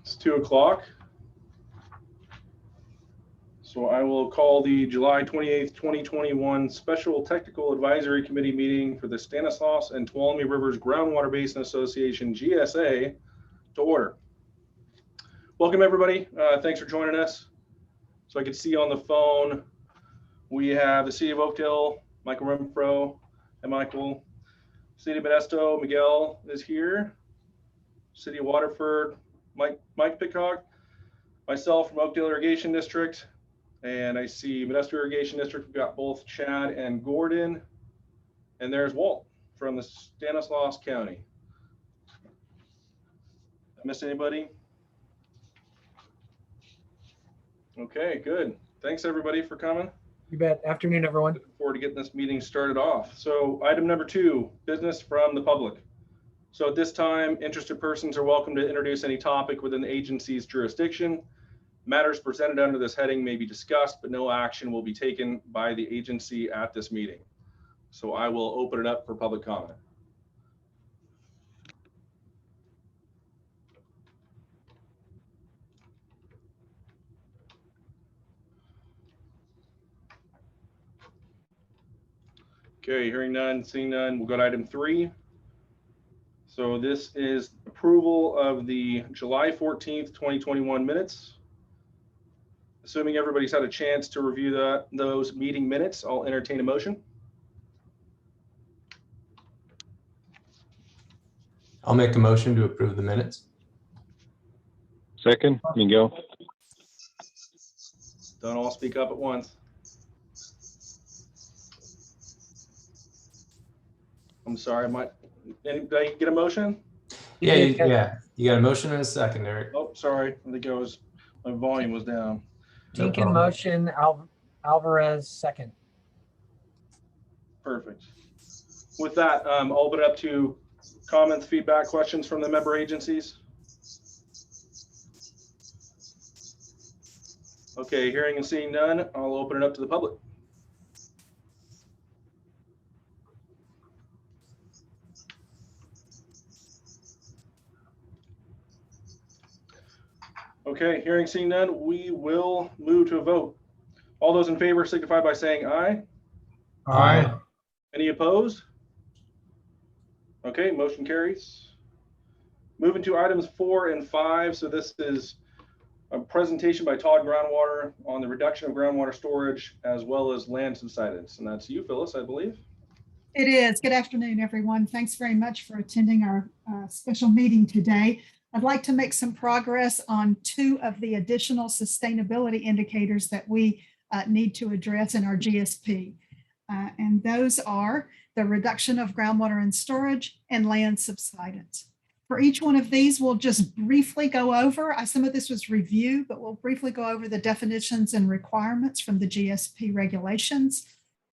It's 2 o'clock. So I will call the July 28th, 2021 Special Technical Advisory Committee meeting for the Stanislaus and Tuolumne Rivers Groundwater Basin Association, GSA, to order. Welcome, everybody. Thanks for joining us. So I can see on the phone, we have the City of Oakdale, Michael Renfro. Hi, Michael. City of Modesto, Miguel is here. City of Waterford, Mike Pitcock. Myself from Oakdale Irrigation District. And I see Modesto Irrigation District, we've got both Chad and Gordon. And there's Walt from the Stanislaus County. I missed anybody? Okay, good. Thanks everybody for coming. You bet. Afternoon, everyone. Looking forward to getting this meeting started off. So item number 2, business from the public. So at this time, interested persons are welcome to introduce any topic within the agency's jurisdiction. Matters presented under this heading may be discussed, but no action will be taken by the agency at this meeting. So I will open it up for public comment. Okay, hearing none, seeing none, we'll go to item 3. So this is approval of the July 14th, 2021 minutes. Assuming everybody's had a chance to review those meeting minutes, I'll entertain a motion. I'll make a motion to approve the minutes. Second, Miguel. Don't all speak up at once. I'm sorry, anybody get a motion? Yeah, you got a motion and a second, Eric. Oh, sorry, I think my volume was down. No Deacon problem. motion, Alvarez second. Perfect. With that, I'll open it up to comments, feedback, questions from the member agencies. Okay, hearing and seeing none, I'll open it up to the public. Okay, hearing, seeing none, we will move to a vote. All those in favor signify by saying aye. Aye. Any opposed? Okay, motion carries. Moving to items 4 and 5. So this is a presentation by Todd Groundwater on the reduction of groundwater storage as well as land subsidence. And that's you, Phyllis, I believe. It is. Good afternoon, everyone. Thanks very much for attending our special meeting today. I'd like to make some progress on 2 of the additional sustainability indicators that we need to address in our GSP. And those are the reduction of groundwater and storage and land subsidence. For each one of these, we'll just briefly go over, some of this was review, but we'll briefly go over the definitions and requirements from the GSP regulations,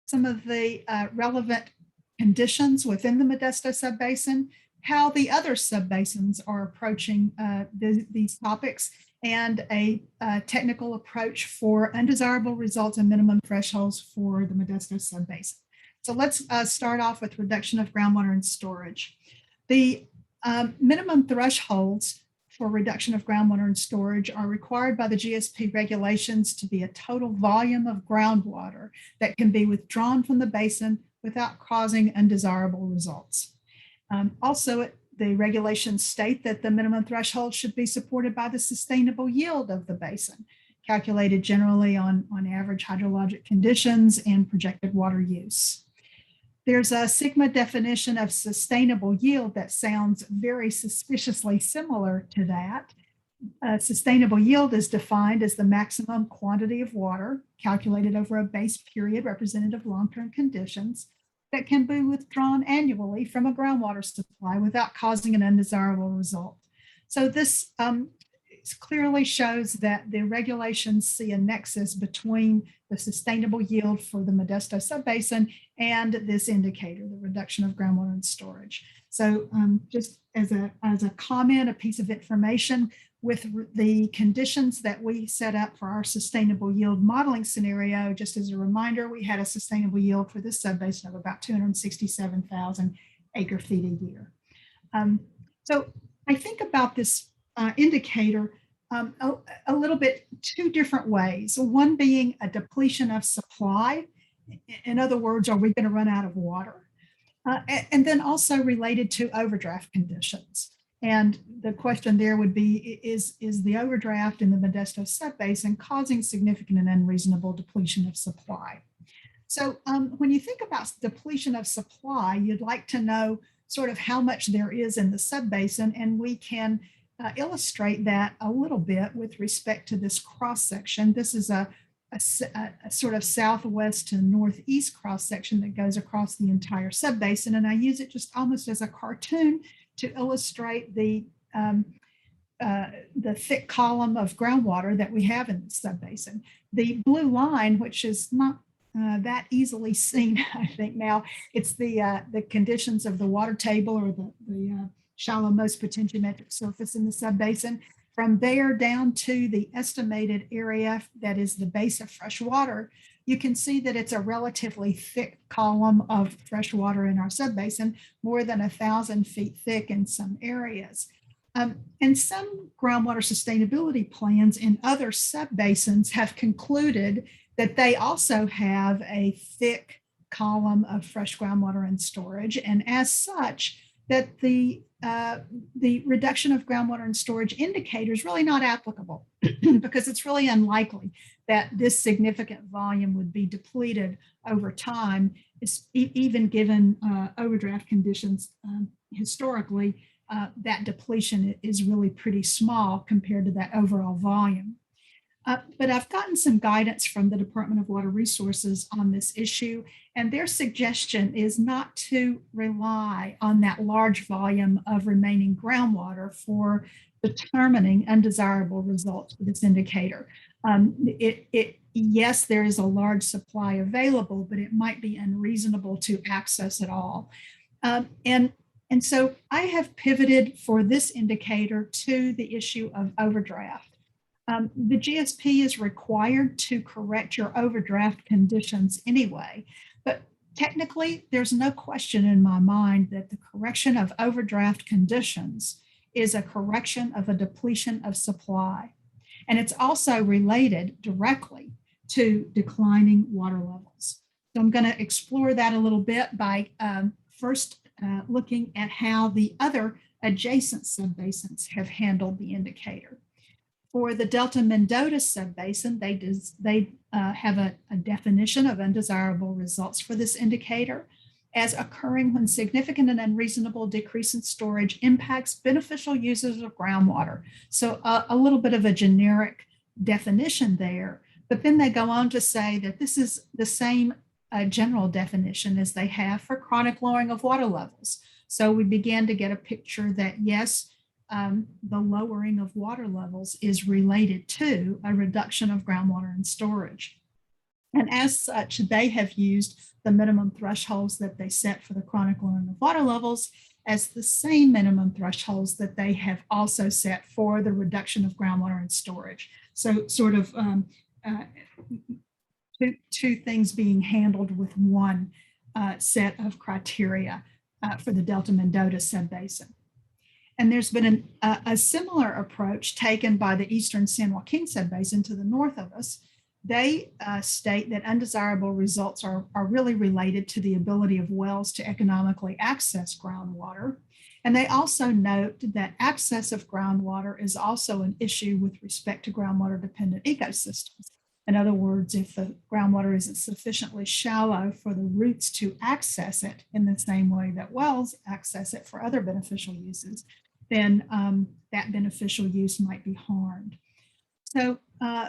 some of the relevant conditions within the Modesto subbasin, how the other subbasins are approaching these topics, and a technical approach for undesirable results and minimum thresholds for the Modesto subbasin. So let's start off with reduction of groundwater and storage. The minimum thresholds for reduction of groundwater and storage are required by the GSP regulations to be a total volume of groundwater that can be withdrawn from the basin without causing undesirable results. Also, the regulations state that the minimum threshold should be supported by the sustainable yield of the basin, calculated generally on average hydrologic conditions and projected water use. There's a sigma definition of sustainable yield that sounds very suspiciously similar to that. Sustainable yield is defined as the maximum quantity of water calculated over a base period representative of long-term conditions that can be withdrawn annually from a groundwater supply without causing an undesirable result. So this clearly shows that the regulations see a nexus between the sustainable yield for the Modesto subbasin and this indicator, the reduction of groundwater and storage. So just as a comment, a piece of information, with the conditions that we set up for our sustainable yield modeling scenario, just as a reminder, we had a sustainable yield for this subbasin of about 267,000 acre feet a year. So I think about this indicator a little bit two different ways. One being a depletion of supply. In other words, are we going to run out of water? And then also related to overdraft conditions. And the question there would be, is the overdraft in the Modesto subbasin causing significant and unreasonable depletion of supply? So when you think about depletion of supply, you'd like to know sort of how much there is in the subbasin, and we can illustrate that a little bit with respect to this cross section. This is a sort of southwest to northeast cross section that goes across the entire subbasin, and I use it just almost as a cartoon to illustrate the thick column of groundwater that we have in the subbasin. The blue line, which is not that easily seen, I think now, it's the conditions of the water table, or the shallow most potentiometric surface in the subbasin. From there down to the estimated area that is the base of fresh water, you can see that it's a relatively thick column of fresh water in our subbasin, more than 1,000 feet thick in some areas. And some groundwater sustainability plans in other subbasins have concluded that they also have a thick column of fresh groundwater and storage, and as such, that the reduction of groundwater and storage indicator is really not applicable because it's really unlikely that this significant volume would be depleted over time, even given overdraft conditions. Historically, that depletion is really pretty small compared to that overall volume. But I've gotten some guidance from the Department of Water Resources on this issue, and their suggestion is not to rely on that large volume of remaining groundwater for determining undesirable results for this indicator. Yes, there is a large supply available, but it might be unreasonable to access it all. And so I have pivoted for this indicator to the issue of overdraft. The GSP is required to correct your overdraft conditions anyway, but technically there's no question in my mind that the correction of overdraft conditions is a correction of a depletion of supply. And it's also related directly to declining water levels. So I'm going to explore that a little bit by first looking at how the other adjacent subbasins have handled the indicator. For the Delta Mendota subbasin, they have a definition of undesirable results for this indicator as occurring when significant and unreasonable decrease in storage impacts beneficial uses of groundwater. So a little bit of a generic definition there, but then they go on to say that this is the same general definition as they have for chronic lowering of water levels. So we began to get a picture that yes, the lowering of water levels is related to a reduction of groundwater and storage. And as such, they have used the minimum thresholds that they set for the chronic lowering of water levels as the same minimum thresholds that they have also set for the reduction of groundwater and storage. So sort of two things being handled with one set of criteria for the Delta Mendota subbasin. And there's been a similar approach taken by the Eastern San Joaquin subbasin to the north of us. They state that undesirable results are really related to the ability of wells to economically access groundwater. And they also note that access of groundwater is also an issue with respect to groundwater dependent ecosystems. In other words, if the groundwater isn't sufficiently shallow for the roots to access it in the same way that wells access it for other beneficial uses, then that beneficial use might be harmed. So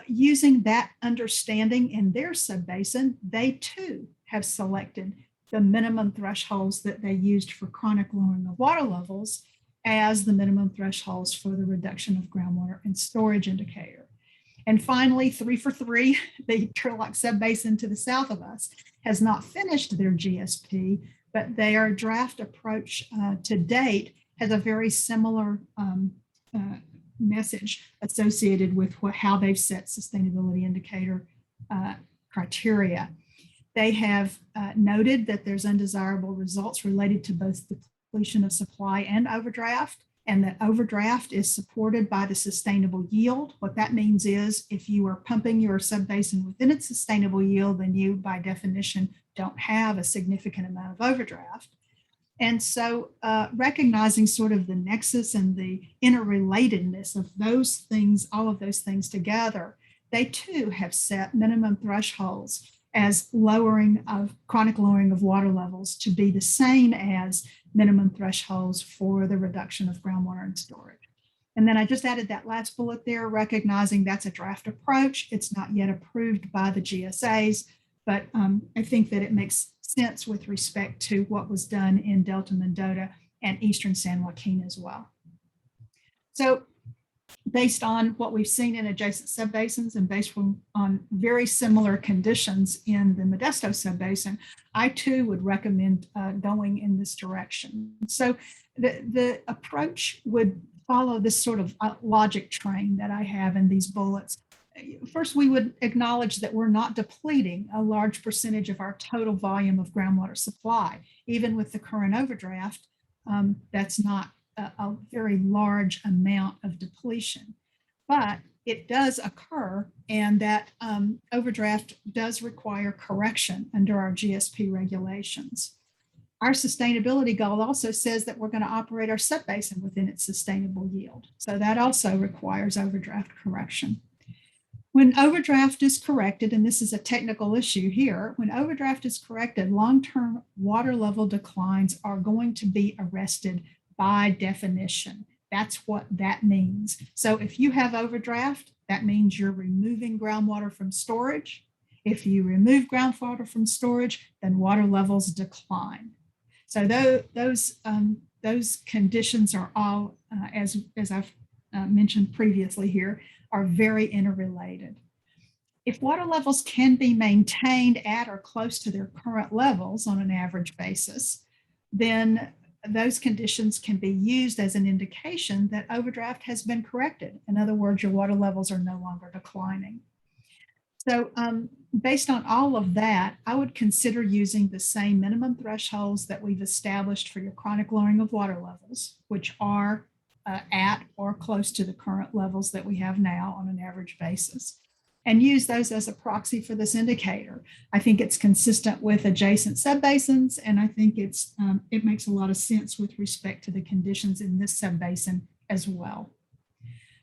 using that understanding in their subbasin, they too have selected the minimum thresholds that they used for chronic lowering of water levels as the minimum thresholds for the reduction of groundwater and storage indicator. And finally, 3 for 3, the Turlock subbasin to the south of us has not finished their GSP, but their draft approach to date has a very similar message associated with how they've set sustainability indicator criteria. They have noted that there's undesirable results related to both depletion of supply and overdraft. and that overdraft is supported by the sustainable yield. What that means is if you are pumping your subbasin within its sustainable yield, then you, by definition, don't have a significant amount of overdraft. And so recognizing sort of the nexus and the interrelatedness of those things, all of those things together, they too have set minimum thresholds as chronic lowering of water levels to be the same as minimum thresholds for the reduction of groundwater and storage. And then I just added that last bullet there, recognizing that's a draft approach. It's not yet approved by the GSAs, but I think that it makes sense with respect to what was done in Delta Mendota and Eastern San Joaquin as well. So based on what we've seen in adjacent subbasins and based on very similar conditions in the Modesto subbasin, I too would recommend going in this direction. So the approach would follow this sort of logic train that I have in these bullets. First, we would acknowledge that we're not depleting a large percentage of our total volume of groundwater supply. Even with the current overdraft, that's not a very large amount of depletion, but it does occur, and that overdraft does require correction under our GSP regulations. Our sustainability goal also says that we're going to operate our subbasin within its sustainable yield. So that also requires overdraft correction. When overdraft is corrected, and this is a technical issue here, when overdraft is corrected, long-term water level declines are going to be arrested by definition. That's what that means. So if you have overdraft, that means you're removing groundwater from storage. If you remove groundwater from storage, then water levels decline. So those conditions are all, as I've mentioned previously here, are very interrelated. If water levels can be maintained at or close to their current levels on an average basis, then those conditions can be used as an indication that overdraft has been corrected. In other words, your water levels are no longer declining. So based on all of that, I would consider using the same minimum thresholds that we've established for your chronic lowering of water levels, which are at or close to the current levels that we have now on an average basis, and use those as a proxy for this indicator. I think it's consistent with adjacent subbasins, and I think it makes a lot of sense with respect to the conditions in this subbasin as well.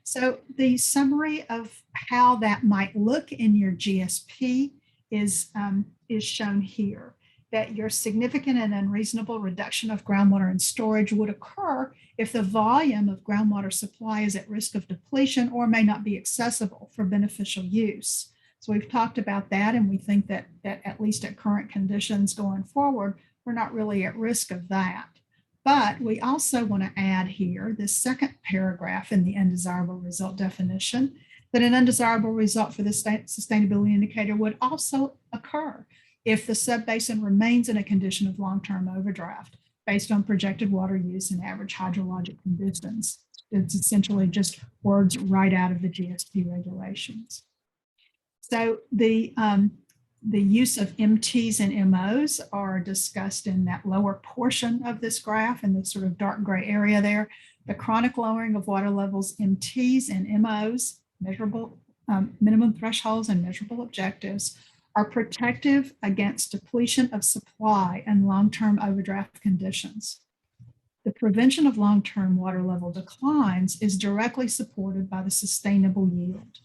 So the summary of how that might look in your GSP is shown here. That your significant and unreasonable reduction of groundwater and storage would occur if the volume of groundwater supply is at risk of depletion or may not be accessible for beneficial use. So we've talked about that, and we think that at least at current conditions going forward, we're not really at risk of that. But we also want to add here this second paragraph in the undesirable result definition, that an undesirable result for the sustainability indicator would also occur if the subbasin remains in a condition of long-term overdraft based on projected water use and average hydrologic conditions. It's essentially just words right out of the GSP regulations. So the use of MTs and MOs are discussed in that lower portion of this graph in the sort of dark gray area there. The chronic lowering of water levels, MTs and MOs, measurable minimum thresholds and measurable objectives, are protective against depletion of supply and long-term overdraft conditions. The prevention of long-term water level declines is directly supported by the sustainable yield.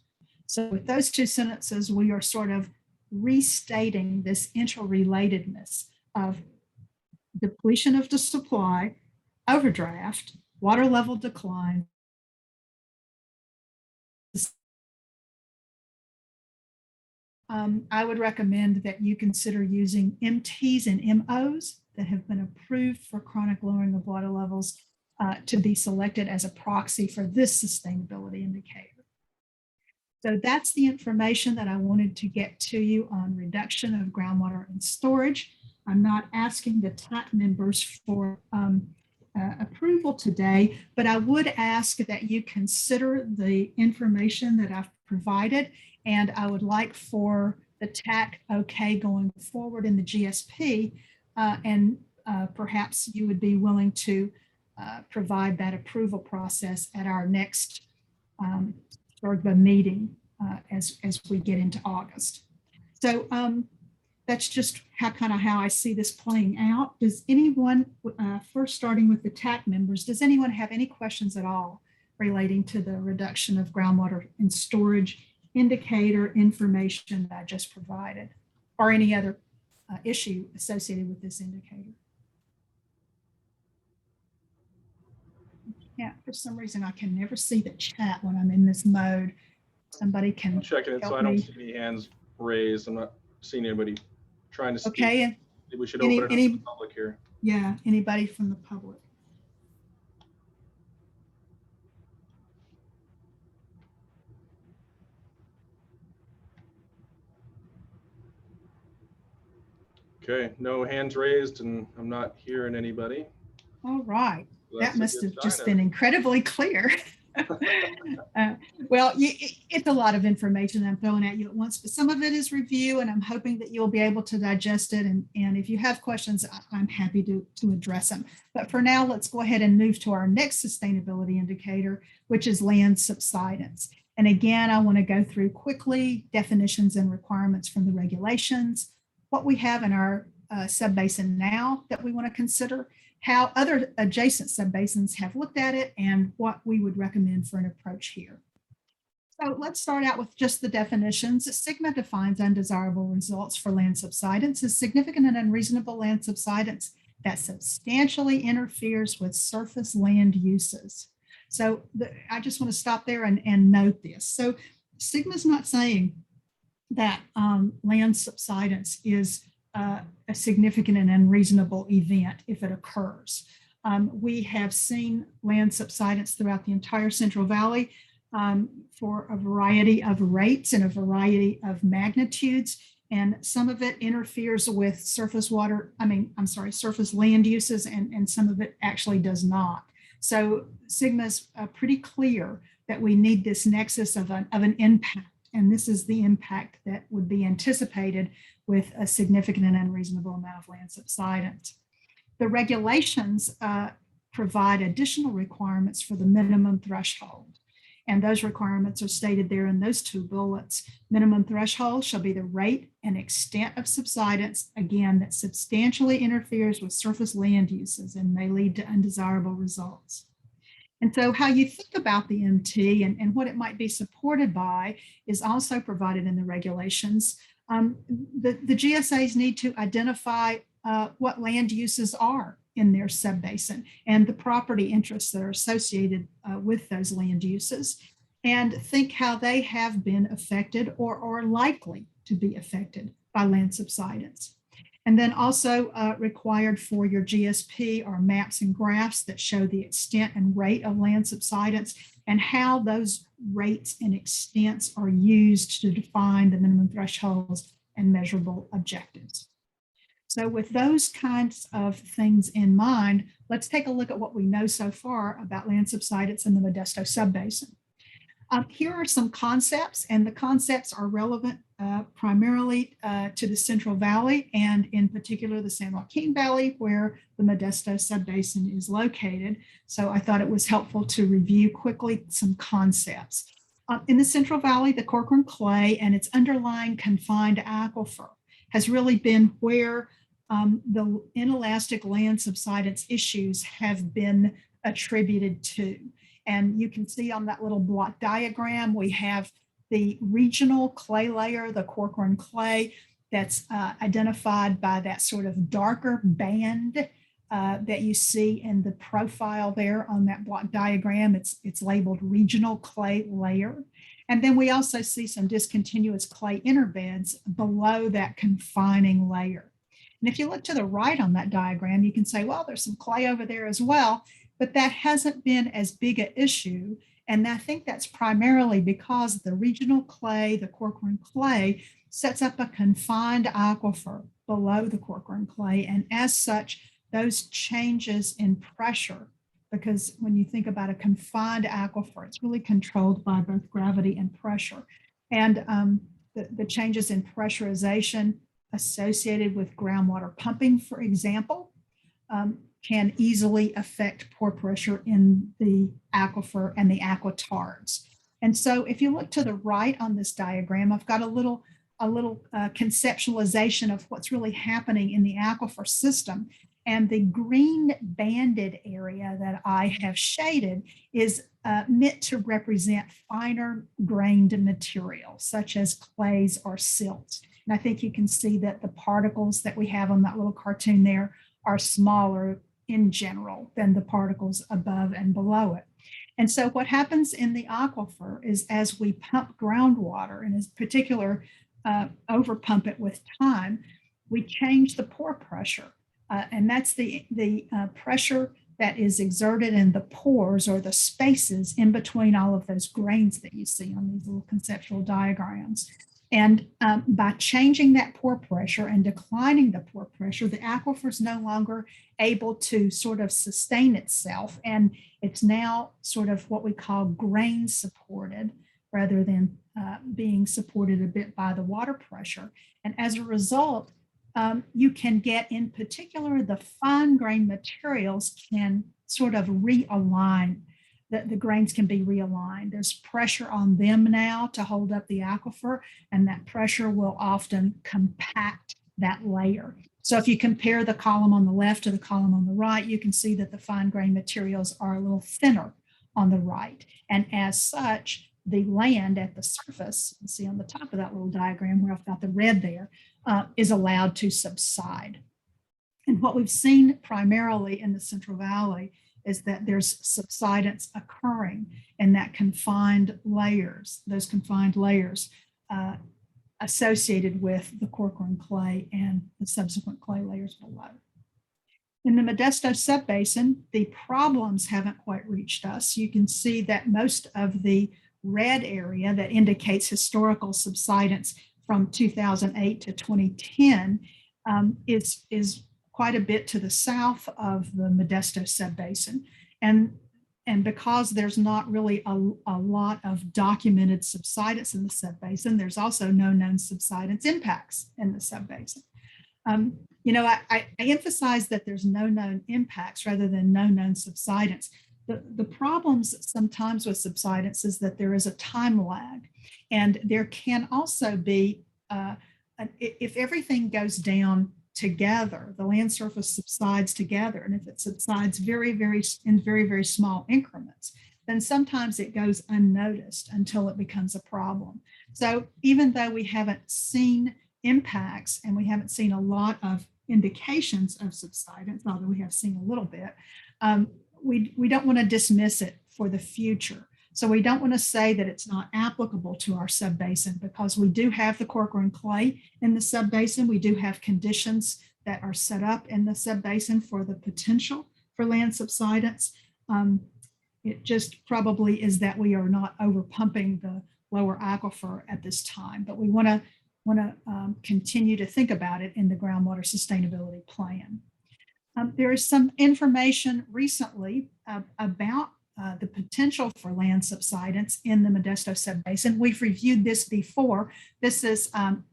So with those two sentences, we are sort of restating this interrelatedness of depletion of the supply, overdraft, water level decline, I would recommend that you consider using MTs and MOs that have been approved for chronic lowering of water levels to be selected as a proxy for this sustainability indicator. So that's the information that I wanted to get to you on reduction of groundwater and storage. I'm not asking the TAC members for approval today, but I would ask that you consider the information that I've provided, and I would like for the TAC okay going forward in the GSP, and perhaps you would be willing to provide that approval process at our next STRGBA meeting as we get into August. So that's just how I see this playing out. Does anyone, first starting with the TAC members, does anyone have any questions at all relating to the reduction of groundwater and storage indicator information that I just provided, or any other issue associated with this indicator? Yeah, for some reason I can never see the chat when I'm in this mode. Somebody can I'm checking it, so I don't see any hands raised. I'm not seeing anybody trying to speak. Okay. We should open it up to the public here. Yeah, anybody from the public? Okay, no hands raised, and I'm not hearing anybody. All right. So That that's a must good have just sign. been incredibly clear. Well, it's a lot of information I'm throwing at you at once, but some of it is review, and I'm hoping that you'll be able to digest it. And if you have questions, I'm happy to address them. But for now, let's go ahead and move to our next sustainability indicator, which is land subsidence. And again, I want to go through quickly definitions and requirements from the regulations, what we have in our subbasin now that we want to consider, how other adjacent subbasins have looked at it, and what we would recommend for an approach here. So let's start out with just the definitions. STGBA defines undesirable results for land subsidence as significant and unreasonable land subsidence that substantially interferes with surface land uses. So I just want to stop there and note this. So STGBA is not saying that land subsidence is a significant and unreasonable event if it occurs. We have seen land subsidence throughout the entire Central Valley for a variety of rates and a variety of magnitudes, and some of it interferes with surface land uses, and some of it actually does not. So STGBA is pretty clear that we need this nexus of an impact, and this is the impact that would be anticipated with a significant and unreasonable amount of land subsidence. The regulations provide additional requirements for the minimum threshold. And those requirements are stated there in those two bullets. Minimum threshold shall be the rate and extent of subsidence, again, that substantially interferes with surface land uses and may lead to undesirable results. And so how you think about the MT and what it might be supported by is also provided in the regulations. The GSAs need to identify what land uses are in their subbasin and the property interests that are associated with those land uses, and think how they have been affected or are likely to be affected by land subsidence. And then also required for your GSP are maps and graphs that show the extent and rate of land subsidence and how those rates and extents are used to define the minimum thresholds and measurable objectives. So with those kinds of things in mind, let's take a look at what we know so far about land subsidence in the Modesto subbasin. Here are some concepts, and the concepts are relevant primarily to the Central Valley, and in particular the San Joaquin Valley, where the Modesto subbasin is located. So I thought it was helpful to review quickly some concepts. In the Central Valley, the Corcoran clay and its underlying confined aquifer has really been where the inelastic land subsidence issues have been attributed to. And you can see on that little block diagram, we have the regional clay layer, the Corcoran clay, that's identified by that sort of darker band that you see in the profile there on that block diagram. It's labeled regional clay layer. And then we also see some discontinuous clay interbeds below that confining layer. And if you look to the right on that diagram, you can say, well, there's some clay over there as well, but that hasn't been as big an issue. And I think that's primarily because the regional clay, the Corcoran clay, sets up a confined aquifer below the Corcoran clay. And as such, those changes in pressure, because when you think about a confined aquifer, it's really controlled by both gravity and pressure. And the changes in pressurization associated with groundwater pumping, for example, can easily affect pore pressure in the aquifer and the aquatards. And so if you look to the right on this diagram, I've got a little conceptualization of what's really happening in the aquifer system. And the green banded area that I have shaded is meant to represent finer grained material, such as clays or silts. And I think you can see that the particles that we have on that little cartoon there are smaller in general than the particles above and below it. And so what happens in the aquifer is as we pump groundwater, and in particular, over pump it with time, we change the pore pressure. And that's the pressure that is exerted in the pores or the spaces in between all of those grains that you see on these little conceptual diagrams. And by changing that pore pressure and declining the pore pressure, the aquifer is no longer able to sort of sustain itself. And it's now sort of what we call grain supported rather than being supported a bit by the water pressure. And as a result, you can get, in particular, the fine grain materials can sort of realign. The grains can be realigned. There's pressure on them now to hold up the aquifer, and that pressure will often compact that layer. So if you compare the column on the left to the column on the right, you can see that the fine grain materials are a little thinner on the right. And as such, the land at the surface, you see on the top of that little diagram where I've got the red there, is allowed to subside. And what we've seen primarily in the Central Valley is that there's subsidence occurring in that confined layers, those confined layers associated with the Corcoran clay and the subsequent clay layers below. In the Modesto subbasin, the problems haven't quite reached us. You can see that most of the red area that indicates historical subsidence from 2008 to 2010 is quite a bit to the south of the Modesto subbasin. And because there's not really a lot of documented subsidence in the subbasin, there's also no known subsidence impacts in the subbasin. You know, I emphasize that there's no known impacts rather than no known subsidence. The problems sometimes with subsidence is that there is a time lag, and there can also be, if everything goes down together, the land surface subsides together, and if it subsides in very small increments, then sometimes it goes unnoticed until it becomes a problem. So even though we haven't seen impacts and we haven't seen a lot of indications of subsidence, although we have seen a little bit, we don't want to dismiss it for the future. So we don't want to say that it's not applicable to our subbasin, because we do have the Corcoran clay in the subbasin. We do have conditions that are set up in the subbasin for the potential for land subsidence. It just probably is that we are not over pumping the lower aquifer at this time, but we want to continue to think about it in the groundwater sustainability plan. There is some information recently about the potential for land subsidence in the Modesto subbasin. We've reviewed this before. This is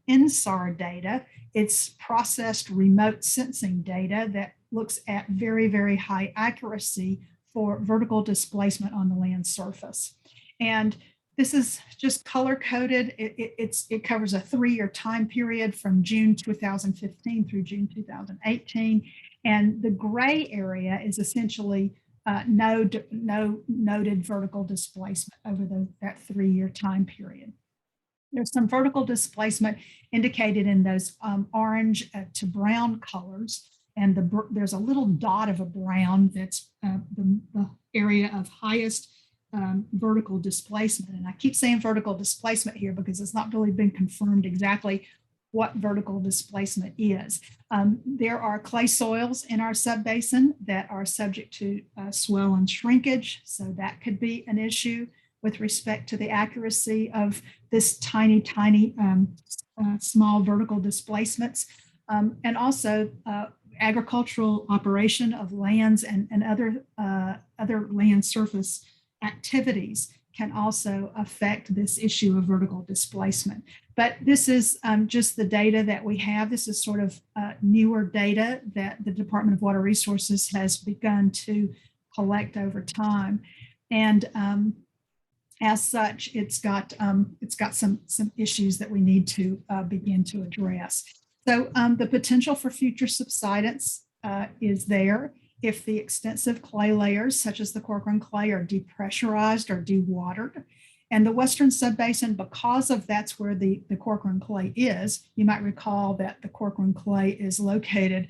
NSAR data. It's processed remote sensing data that looks at very high accuracy for vertical displacement on the land surface. And this is just color coded. It covers a 3-year time period from June 2015 through June 2018. And the gray area is essentially noted vertical displacement over that 3-year time period. There's some vertical displacement indicated in those orange to brown colors, and there's a little dot of a brown that's the area of highest vertical displacement. And I keep saying vertical displacement here because it's not really been confirmed exactly what vertical displacement is. There are clay soils in our subbasin that are subject to swell and shrinkage, so that could be an issue with respect to the accuracy of this tiny small vertical displacements. And also agricultural operation of lands and other land surface activities can also affect this issue of vertical displacement. But this is just the data that we have. This is sort of newer data that the Department of Water Resources has begun to collect over time. And as such, it's got some issues that we need to begin to address. So the potential for future subsidence is there if the extensive clay layers, such as the Corcoran clay, are depressurized or dewatered. And the Western Subbasin, because of that's where the Corcoran clay is, you might recall that the Corcoran clay is located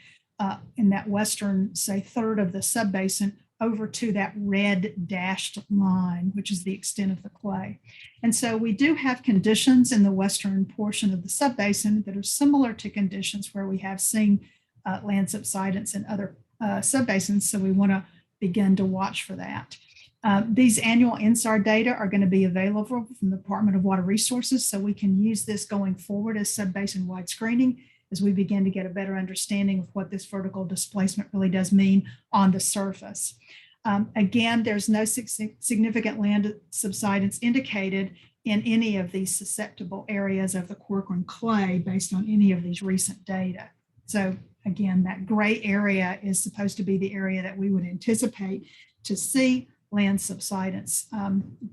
in that western, say, third of the subbasin over to that red dashed line, which is the extent of the clay. And so we do have conditions in the western portion of the subbasin that are similar to conditions where we have seen land subsidence in other subbasins, so we want to begin to watch for that. These annual INSAR data are going to be available from the Department of Water Resources, so we can use this going forward as subbasin-wide screening as we begin to get a better understanding of what this vertical displacement really does mean on the surface. Again, there's no significant land subsidence indicated in any of these susceptible areas of the Corcoran clay based on any of these recent data. So again, that gray area is supposed to be the area that we would anticipate to see land subsidence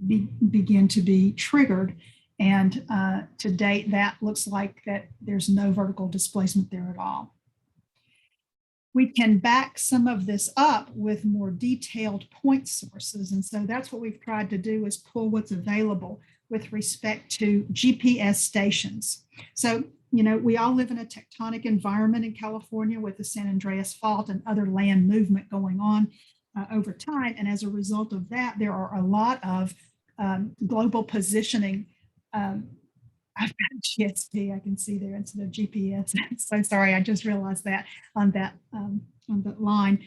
begin to be triggered. And to date, that looks like that there's no vertical displacement there at all. We can back some of this up with more detailed point sources. And so that's what we've tried to do, is pull what's available with respect to GPS stations. So, you know, we all live in a tectonic environment in California with the San Andreas Fault and other land movement going on over time. And as a result of that, there are a lot of global positioning. I've got GSP, I can see there instead of GPS. So sorry, I just realized that on that line,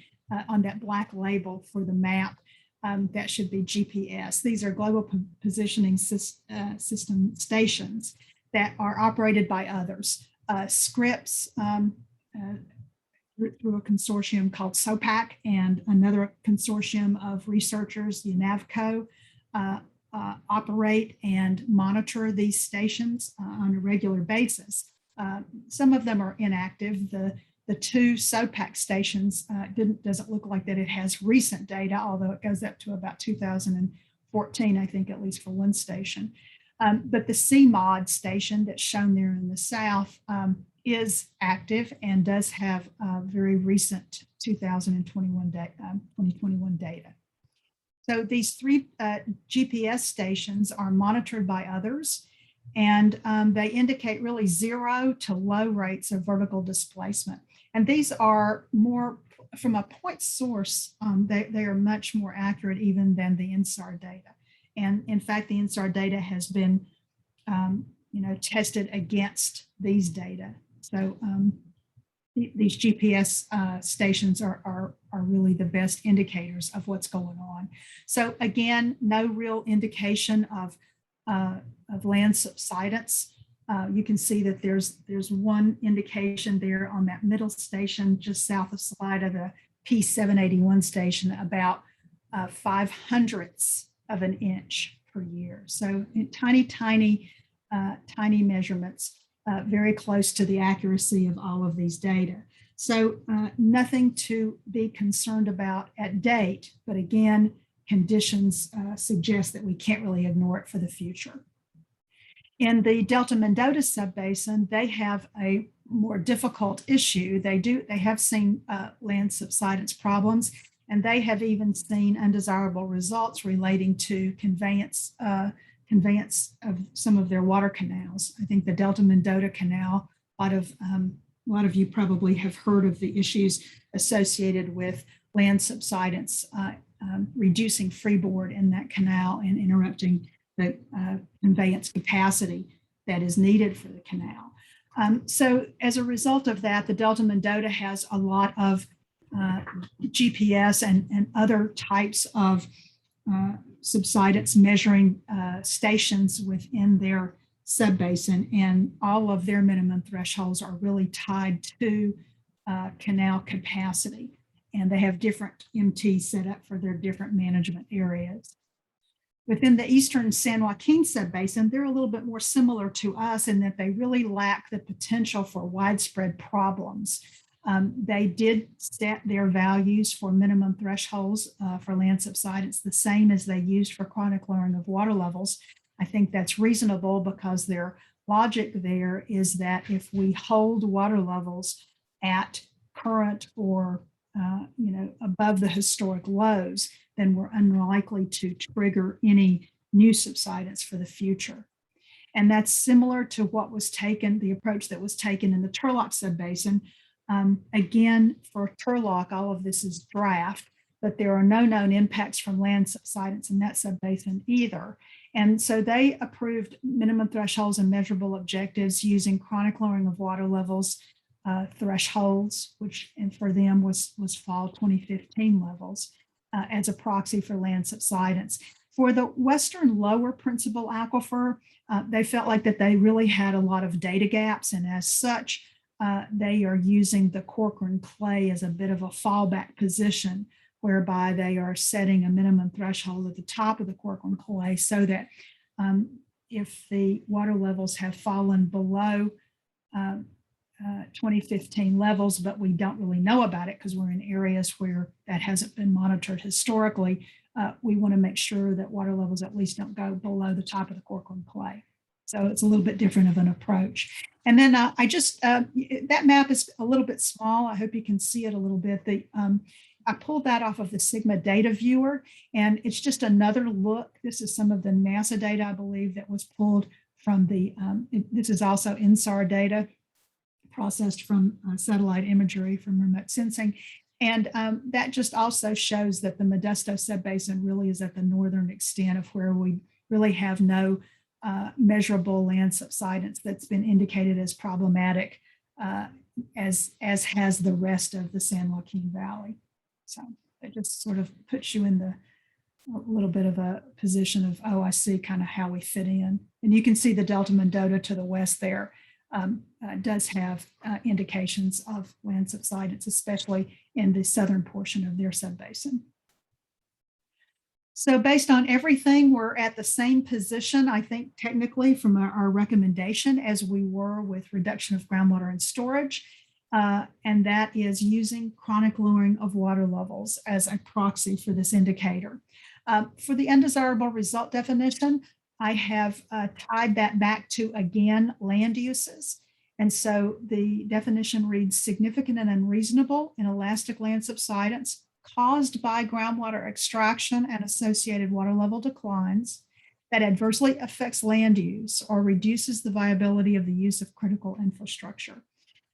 on that black label for the map, that should be GPS. These are global positioning system stations that are operated by others. Scripps through a consortium called SOPAC, and another consortium of researchers, UNAVCO, operate and monitor these stations on a regular basis. Some of them are inactive. The two SOPAC stations doesn't look like that it has recent data, although it goes up to about 2014, I think, at least for one station. But the CMOD station that's shown there in the south is active and does have very recent 2021 data. So these three GPS stations are monitored by others, and they indicate really 0 to low rates of vertical displacement. And these are more from a point source, they are much more accurate even than the INSAR data. And in fact, the INSAR data has been tested against these data. So these GPS stations are really the best indicators of what's going on. So again, no real indication of land subsidence. You can see that there's one indication there on that middle station just south of Salida, the P781 station, about 0.05 of an inch per year. So tiny measurements, very close to the accuracy of all of these data. So nothing to be concerned about at date, but again, conditions suggest that we can't really ignore it for the future. In the Delta Mendota subbasin, they have a more difficult issue. They have seen land subsidence problems, and they have even seen undesirable results relating to conveyance of some of their water canals. I think the Delta Mendota Canal, a lot of you probably have heard of the issues associated with land subsidence, reducing freeboard in that canal and interrupting the conveyance capacity that is needed for the canal. So as a result of that, the Delta Mendota has a lot of GPS and other types of subsidence measuring stations within their subbasin, and all of their minimum thresholds are really tied to canal capacity, and they have different MTs set up for their different management areas. Within the eastern San Joaquin subbasin, they're a little bit more similar to us in that they really lack the potential for widespread problems. They did set their values for minimum thresholds for land subsidence the same as they used for chronic lowering of water levels. I think that's reasonable because their logic there is that if we hold water levels at current or above the historic lows, then we're unlikely to trigger any new subsidence for the future. And that's similar to what was taken, the approach that was taken in the Turlock subbasin. Again, for Turlock, all of this is draft, but there are no known impacts from land subsidence in that subbasin either. And so they approved minimum thresholds and measurable objectives using chronic lowering of water levels thresholds, which and for them was fall 2015 levels as a proxy for land subsidence. For the western lower principal aquifer, they felt like that they really had a lot of data gaps, and as such, they are using the Corcoran clay as a bit of a fallback position, whereby they are setting a minimum threshold at the top of the Corcoran clay so that if the water levels have fallen below 2015 levels, but we don't really know about it because we're in areas where that hasn't been monitored historically, we want to make sure that water levels at least don't go below the top of the Corcoran clay. So it's a little bit different of an approach. And then that map is a little bit small. I hope you can see it a little bit. I pulled that off of the Sigma data viewer, and it's just another look. This is some of the NASA data, I believe, that was pulled from this is also INSAR data processed from satellite imagery from remote sensing. And that just also shows that the Modesto subbasin really is at the northern extent of where we really have no measurable land subsidence that's been indicated as problematic as has the rest of the San Joaquin Valley. So it just sort of puts you in a little bit of a position of, oh, I see kind of how we fit in. And you can see the Delta Mendota to the west there does have indications of land subsidence, especially in the southern portion of their subbasin. So based on everything, we're at the same position, I think, technically from our recommendation as we were with reduction of groundwater and storage. And that is using chronic lowering of water levels as a proxy for this indicator. For the undesirable result definition, I have tied that back to, again, land uses. And so the definition reads significant and unreasonable inelastic land subsidence caused by groundwater extraction and associated water level declines that adversely affects land use or reduces the viability of the use of critical infrastructure.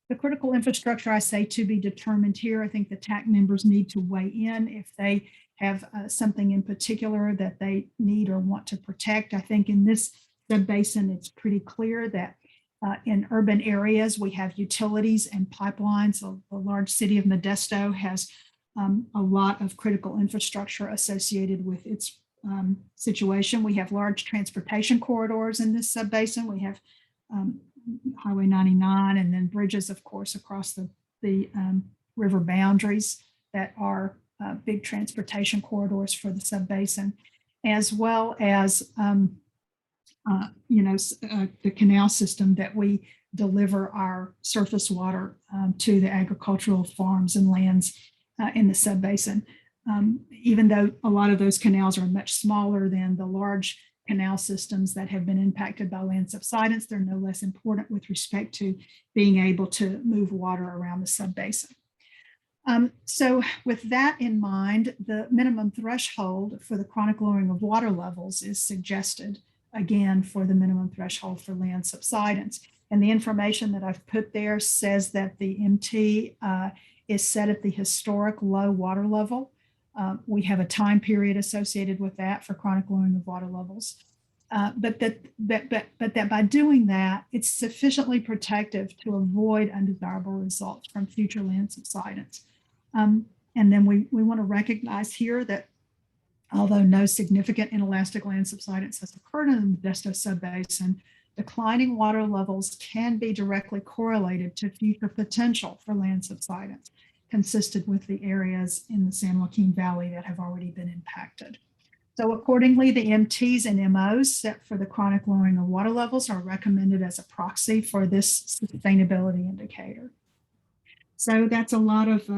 The critical infrastructure, I say, to be determined here. I think the TAC members need to weigh in if they have something in particular that they need or want to protect. I think in this subbasin, it's pretty clear that in urban areas, we have utilities and pipelines. The large city of Modesto has a lot of critical infrastructure associated with its situation. We have large transportation corridors in this subbasin. We have Highway 99 and then bridges, of course, across the river boundaries that are big transportation corridors for the subbasin, as well as the canal system that we deliver our surface water to the agricultural farms and lands in the subbasin. Even though a lot of those canals are much smaller than the large canal systems that have been impacted by land subsidence, they're no less important with respect to being able to move water around the subbasin. So with that in mind, the minimum threshold for the chronic lowering of water levels is suggested again for the minimum threshold for land subsidence. And the information that I've put there says that the MT is set at the historic low water level. We have a time period associated with that for chronic lowering of water levels. But that by doing that, it's sufficiently protective to avoid undesirable results from future land subsidence. And then we want to recognize here that although no significant inelastic land subsidence has occurred in the Modesto subbasin, declining water levels can be directly correlated to future potential for land subsidence, consistent with the areas in the San Joaquin Valley that have already been impacted. So accordingly, the MTs and MOs set for the chronic lowering of water levels are recommended as a proxy for this sustainability indicator. So that's a lot of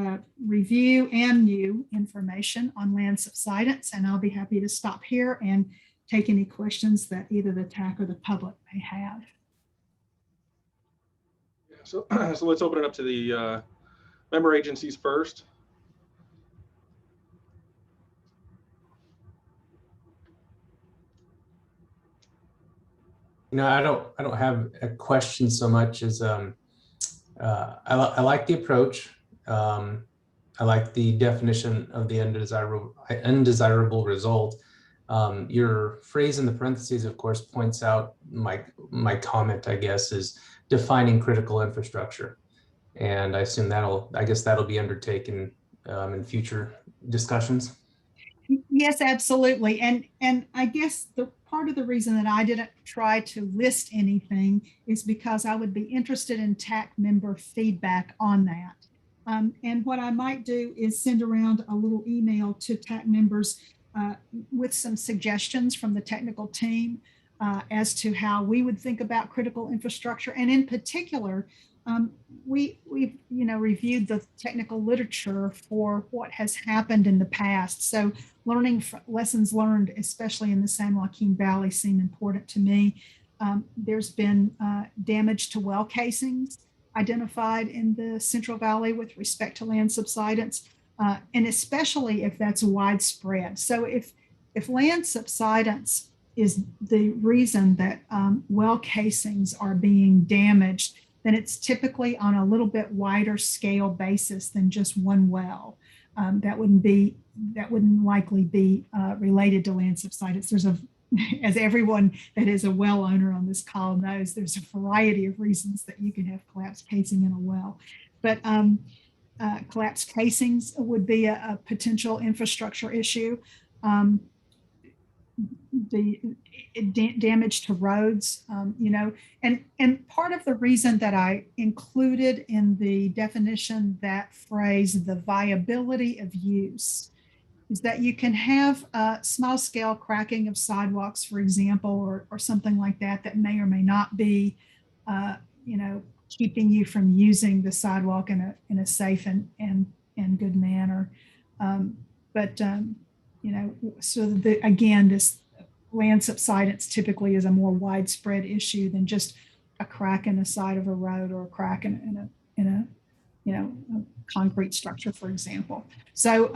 review and new information on land subsidence, and I'll be happy to stop here and take any questions that either the TAC or the public may have. So, so let's open it up to the member agencies first. I don't have a question so much as I like the approach. I like the definition of the undesirable result. Your phrase in the parentheses, of course, points out my comment, I guess, is defining critical infrastructure. And I assume I guess that'll be undertaken in future discussions. Yes, absolutely. And I guess the part of the reason that I didn't try to list anything is because I would be interested in TAC member feedback on that. And what I might do is send around a little email to TAC members with some suggestions from the technical team as to how we would think about critical infrastructure. And in particular, we've reviewed the technical literature for what has happened in the past. So lessons learned, especially in the San Joaquin Valley, seem important to me. There's been damage to well casings identified in the Central Valley with respect to land subsidence, and especially if that's widespread. So if land subsidence is the reason that well casings are being damaged, then it's typically on a little bit wider scale basis than just one well. That wouldn't likely be related to land subsidence. There's as everyone that is a well owner on this call knows, there's a variety of reasons that you can have collapsed casing in a well. But collapsed casings would be a potential infrastructure issue. The damage to roads, and part of the reason that I included in the definition that phrase, the viability of use, is that you can have small scale cracking of sidewalks, for example, or something like that, that may or may not be, keeping you from using the sidewalk in a safe and good manner. So again, this land subsidence typically is a more widespread issue than just a crack in the side of a road or a crack in a concrete structure, for example. So,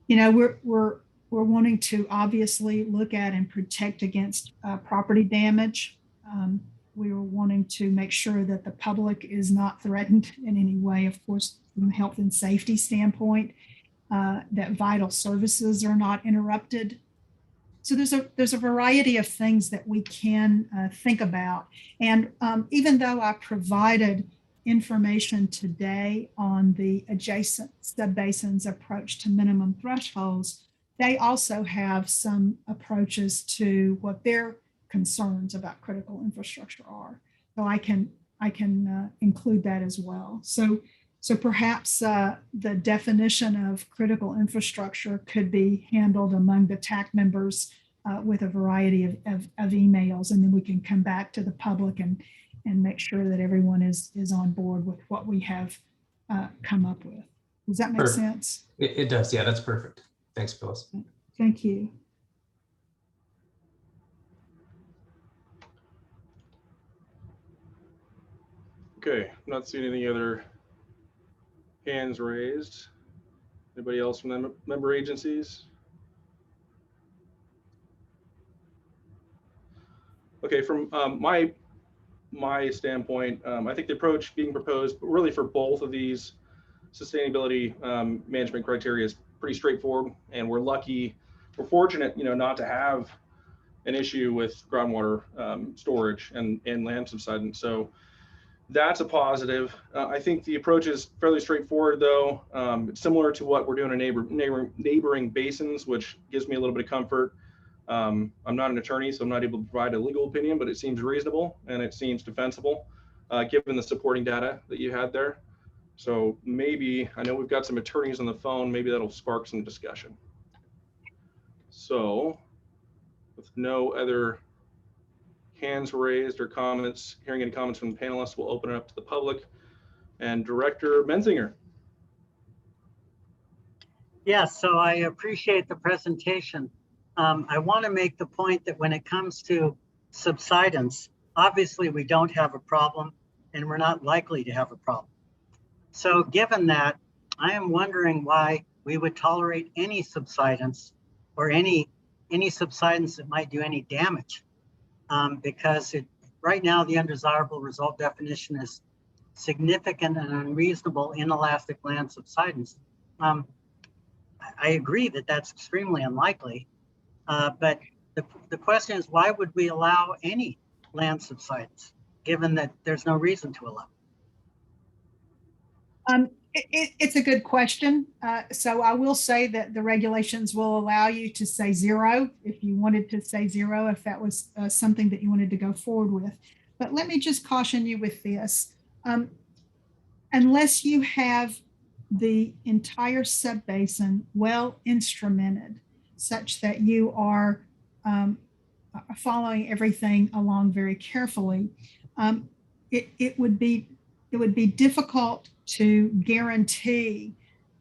we're wanting to obviously look at and protect against property damage. We were wanting to make sure that the public is not threatened in any way, of course, from a health and safety standpoint, that vital services are not interrupted. So there's a variety of things that we can think about. And even though I provided information today on the adjacent subbasins approach to minimum thresholds, they also have some approaches to what their concerns about critical infrastructure are. So I can include that as well. So perhaps the definition of critical infrastructure could be handled among the TAC members with a variety of emails, and then we can come back to the public and make sure that everyone is on board with what we have come up with. Does that make sense? It does. Yeah, that's perfect. Thanks, Phyllis. Thank you. Okay, not seeing any other hands raised. Anybody else from the member agencies? Okay, from my standpoint, I think the approach being proposed, really for both of these sustainability management criteria, is pretty straightforward, and we're fortunate, not to have an issue with groundwater storage and land subsidence. So that's a positive. I think the approach is fairly straightforward, though. It's similar to what we're doing in neighboring basins, which gives me a little bit of comfort. I'm not an attorney, so I'm not able to provide a legal opinion, but it seems reasonable and it seems defensible, given the supporting data that you had there. So maybe, I know we've got some attorneys on the phone, maybe that'll spark some discussion. So with no other hands raised or comments, hearing any comments from the panelists, we'll open it up to the public. And Director Menzinger. Yes, so I appreciate the presentation. I want to make the point that when it comes to subsidence, obviously we don't have a problem and we're not likely to have a problem. So given that, I am wondering why we would tolerate any subsidence or any subsidence that might do any damage. Because right now the undesirable result definition is significant and unreasonable inelastic land subsidence. I agree that that's extremely unlikely, but the question is, why would we allow any land subsidence, given that there's no reason to allow? It's a good question. So I will say that the regulations will allow you to say zero if you wanted to say zero, if that was something that you wanted to go forward with. But let me just caution you with this. Unless you have the entire subbasin well instrumented such that you are following everything along very carefully, it would be difficult to guarantee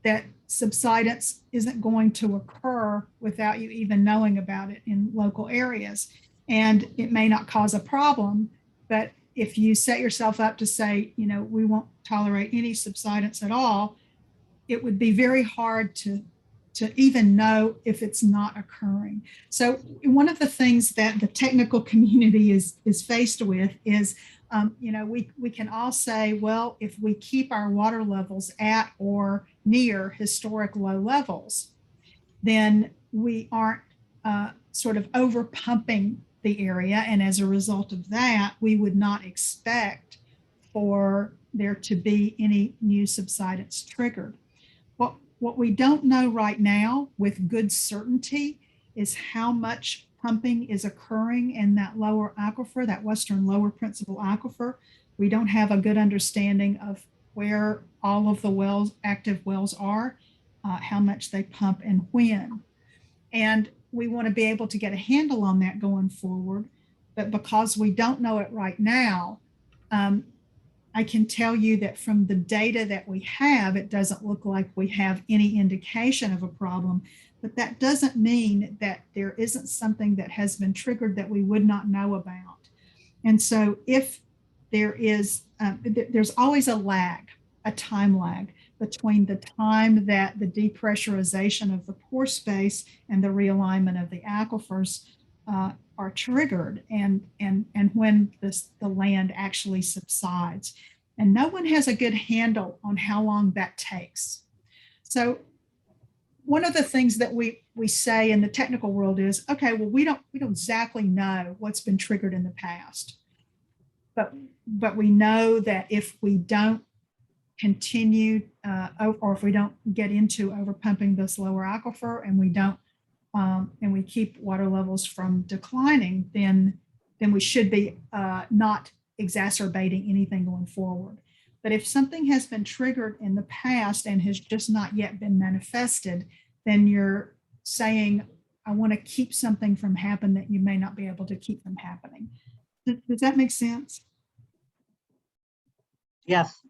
that subsidence isn't going to occur without you even knowing about it in local areas. And it may not cause a problem, but if you set yourself up to say, you know, we won't tolerate any subsidence at all, it would be very hard to even know if it's not occurring. So one of the things that the technical community is faced with is, you know, we can all say, well, if we keep our water levels at or near historic low levels, then we aren't sort of over pumping the area. And as a result of that, we would not expect for there to be any new subsidence triggered. What we don't know right now with good certainty is how much pumping is occurring in that lower aquifer, that western lower principal aquifer. We don't have a good understanding of where all of the wells, active wells are, how much they pump and when. And we want to be able to get a handle on that going forward. But because we don't know it right now, I can tell you that from the data that we have, it doesn't look like we have any indication of a problem, but that doesn't mean that there isn't something that has been triggered that we would not know about. And so if there is, there's always a lag, a time lag between the time that the depressurization of the pore space and the realignment of the aquifers are triggered and when the land actually subsides. And no one has a good handle on how long that takes. So one of the things that we say in the technical world is, okay, well, we don't exactly know what's been triggered in the past, but we know that if we don't continue or if we don't get into overpumping this lower aquifer and we don't and we keep water levels from declining, then we should be not exacerbating anything going forward. But if something has been triggered in the past and has just not yet been manifested, then you're saying, I want to keep something from happening that you may not be able to keep from happening. Does that make sense? Yes.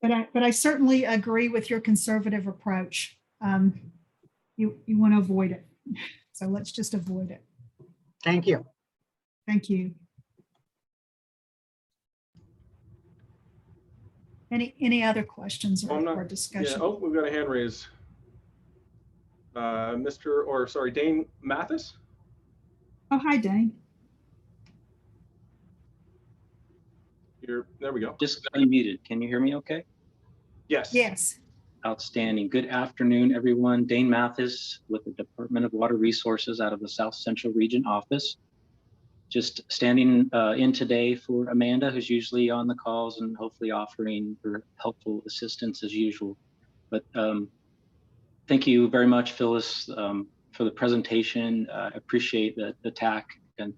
But I certainly agree with your conservative approach. You want to avoid it. So let's just avoid it. Thank you. Thank you. Any other questions or discussion? Yeah, oh, we've got a hand raised. Dane Mathis. Oh, hi, Dane. There we go. Just got unmuted. Can you hear me okay? Yes. Yes. Outstanding. Good afternoon, everyone. Dane Mathis with the Department of Water Resources out of the South Central Region office. Just standing in today for Amanda, who's usually on the calls and hopefully offering her helpful assistance as usual. But thank you very much, Phyllis, for the presentation. I appreciate that the TAC and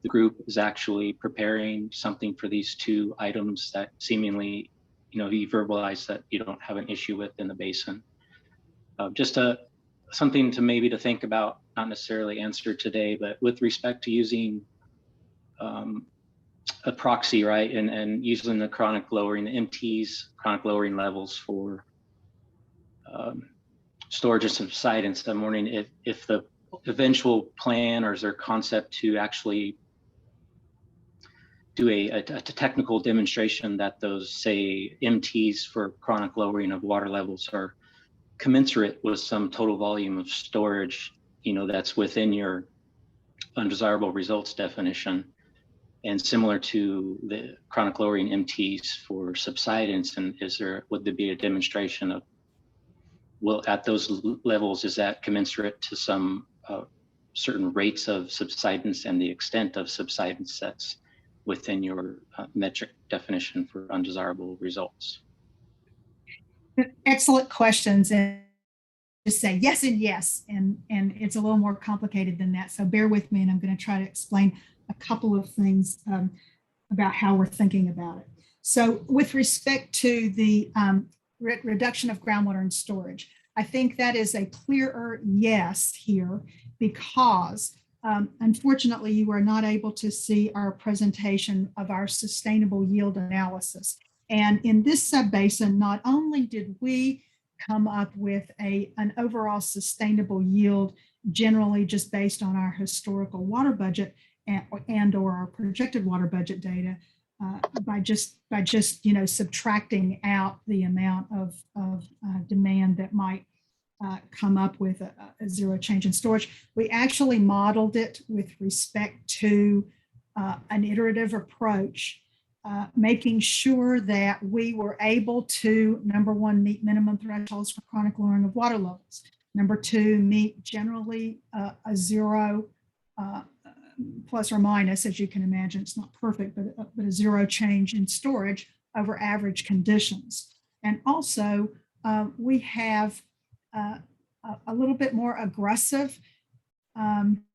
the group is actually preparing something for these two items that seemingly, you know, you verbalize that you don't have an issue with in the basin. Just something to maybe to think about, not necessarily answer today, but with respect to using a proxy, right, and using the chronic lowering, the MT's chronic lowering levels for storage and subsidence. I'm wondering if the eventual plan, or is there a concept to actually do a technical demonstration that those, say, MTs for chronic lowering of water levels are commensurate with some total volume of storage, that's within your undesirable results definition, and similar to the chronic lowering MTs for subsidence. And would there be a demonstration of, well, at those levels, is that commensurate to some certain rates of subsidence and the extent of subsidence that's within your metric definition for undesirable results? Excellent questions, and just say yes and yes, and it's a little more complicated than that. So bear with me, and I'm going to try to explain a couple of things about how we're thinking about it. So with respect to the reduction of groundwater and storage, I think that is a clearer yes here, because unfortunately you are not able to see our presentation of our sustainable yield analysis. And in this subbasin, not only did we come up with an overall sustainable yield, generally just based on our historical water budget and or our projected water budget data, by just subtracting out the amount of demand that might come up with a zero change in storage. We actually modeled it with respect to an iterative approach, making sure that we were able to, number one, meet minimum thresholds for chronic lowering of water levels. Number two, meet generally a zero plus or minus, as you can imagine, it's not perfect, but a zero change in storage over average conditions. And also, we have a little bit more aggressive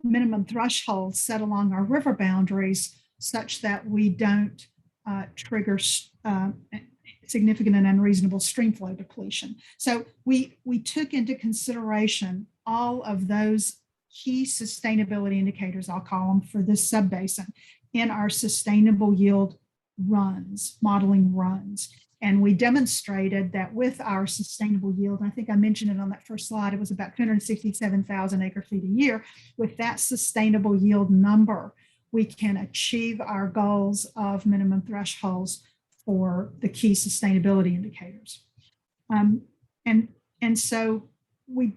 minimum thresholds set along our river boundaries, such that we don't trigger significant and unreasonable stream flow depletion. So we took into consideration all of those key sustainability indicators, I'll call them, for this subbasin in our sustainable yield runs, modeling runs. And we demonstrated that with our sustainable yield, I think I mentioned it on that first slide, it was about 267,000 acre feet a year. With that sustainable yield number, we can achieve our goals of minimum thresholds for the key sustainability indicators. And so we